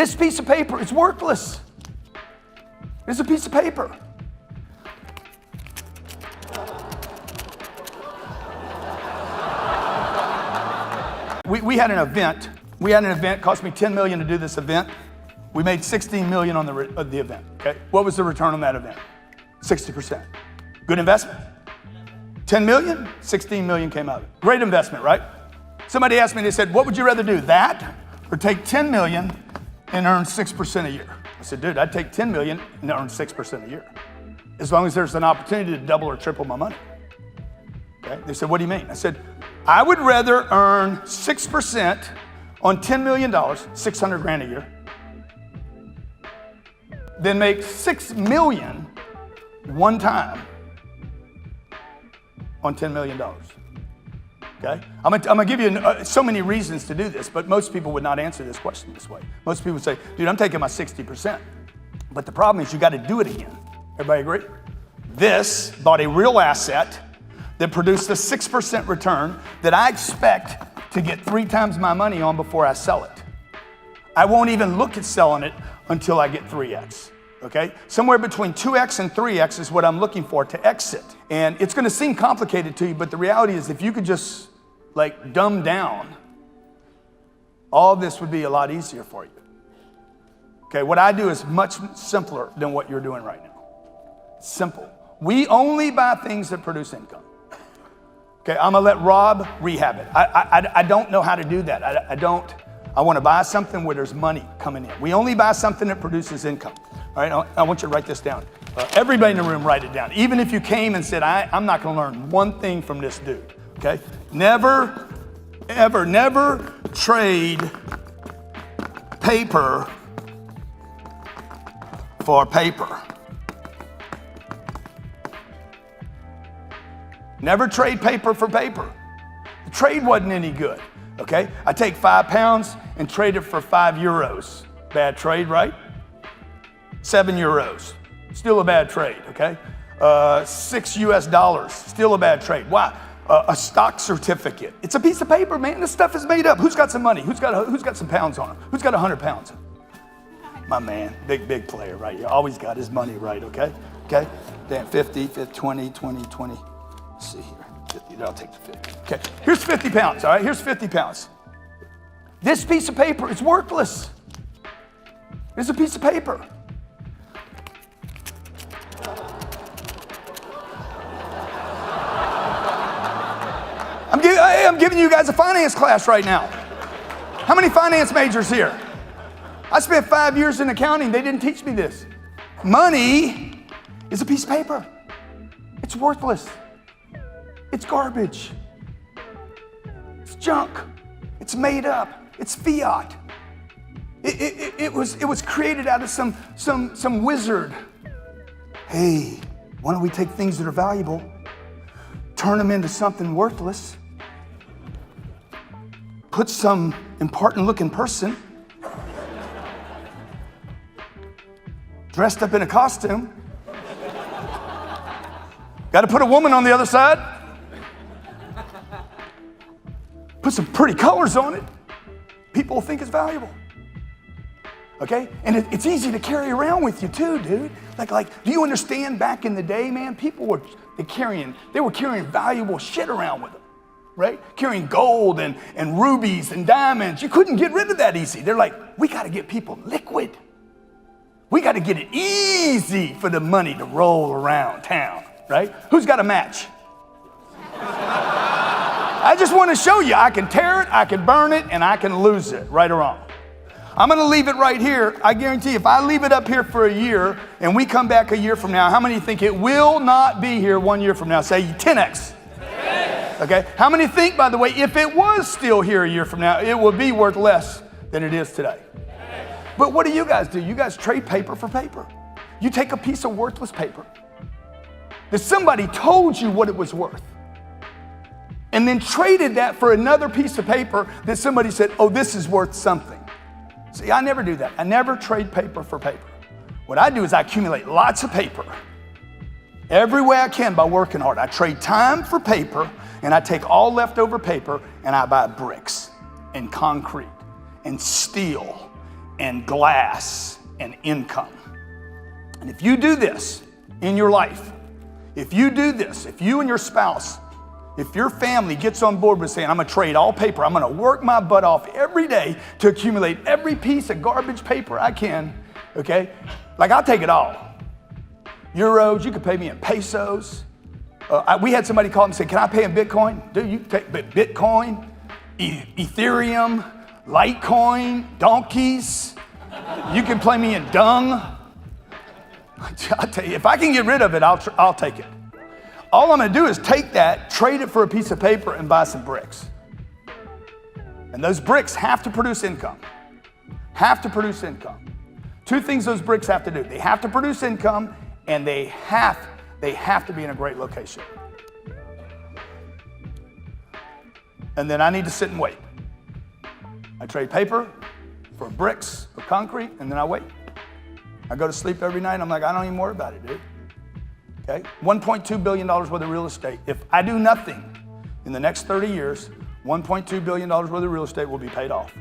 This piece of paper is worthless. It's a piece of paper. We had an event. It cost me $10 million to do this event. We made $16 million on the event, okay? What was the return on that event? 60%. Good investment. 10 million, 16 million came out of it. Great investment, right? Somebody asked me, they said, what would you rather do, that or take 10 million and earn 6% a year? I said, dude, I'd take 10 million and earn 6% a year, as long as there's an opportunity to double or triple my money. Okay? They said, what do you mean? I said, I would rather earn 6% on $10 million, 600 grand a year, than make 6 million one time on $10 million. Okay? I'm gonna give you so many reasons to do this, but most people would not answer this question this way. Most people would say, dude, I'm taking my 60%. But the problem is you gotta do it again. Everybody agree? This bought a real asset that produced a 6% return that I expect to get 3 times my money on before I sell it. I won't even look at selling it until I get 3x. Okay? Somewhere between 2x and 3x is what I'm looking for to exit. And it's gonna seem complicated to you, but the reality is if you could just like dumb down, all this would be a lot easier for you. Okay, what I do is much simpler than what you're doing right now. Simple. We only buy things that produce income. Okay, I'm gonna let Rob rehab it. I don't know how to do that. I wanna buy something where there's money coming in. We only buy something that produces income. All right, I want you to write this down. Everybody in the room, write it down. Even if you came and said, I'm not gonna learn one thing from this dude, okay? Never, ever, never trade paper for paper. Never trade paper for paper. The trade wasn't any good, okay? I take 5 pounds and trade it for 5 euros. Bad trade, right? 7 euros, still a bad trade, okay? $6 US, still a bad trade. Why? A stock certificate. It's a piece of paper, man. This stuff is made up. Who's got some money? Who's got some pounds on him? Who's got 100 pounds? My man, big player right here. Always got his money right, okay? Okay, damn, 50, 20, 20. Let's see here, 50, I'll take the 50. Okay, here's 50 pounds, all right? Here's 50 pounds. This piece of paper is worthless. It's a piece of paper. I'm giving you guys a finance class right now. How many finance majors here? I spent 5 years in accounting. They didn't teach me this. Money is a piece of paper. It's worthless. It's garbage. It's junk. It's made up. It's fiat. It was created out of some wizard. Hey, why don't we take things that are valuable, turn them into something worthless, put some important looking person dressed up in a costume. Got to put a woman on the other side. Put some pretty colors on it. People will think it's valuable. Okay? And it's easy to carry around with you too, dude. Like, do you understand back in the day, man, people were carrying valuable shit around with them. Right? Carrying gold and rubies and diamonds. You couldn't get rid of that easy. They're like, we got to get people liquid. We got to get it easy for the money to roll around town, right? Who's got a match? I just want to show you, I can tear it, I can burn it, and I can lose it, right or wrong. I'm going to leave it right here. I guarantee if I leave it up here for a year and we come back a year from now, how many think it will not be here 1 year from now? Say 10x. Okay, how many think, by the way, if it was still here a year from now, it would be worth less than it is today? But what do? You guys trade paper for paper. You take a piece of worthless paper that somebody told you what it was worth and then traded that for another piece of paper that somebody said, oh, this is worth something. See, I never do that. I never trade paper for paper. What I do is I accumulate lots of paper every way I can by working hard. I trade time for paper, and I take all leftover paper and I buy bricks and concrete and steel and glass and income. And if you do this in your life, if you do this, if you and your spouse, if your family gets on board with saying, I'm gonna trade all paper, I'm gonna work my butt off every day to accumulate every piece of garbage paper I can, okay? Like, I'll take it all. Euros, you could pay me in pesos. We had somebody call and say, can I pay in Bitcoin? Dude, you take Bitcoin, Ethereum, Litecoin, donkeys. You can play me in dung. I'll tell you, if I can get rid of it, I'll take it. All I'm gonna do is take that, trade it for a piece of paper, and buy some bricks. And those bricks have to produce income. Have to produce income. Two things those bricks have to do. They have to produce income, and they have to be in a great location. And then I need to sit and wait. I trade paper for bricks, for concrete, and then I wait. I go to sleep every night, I'm like, I don't even worry about it, dude. Okay, $1.2 billion worth of real estate. If I do nothing in the next 30 years, $1.2 billion worth of real estate will be paid off.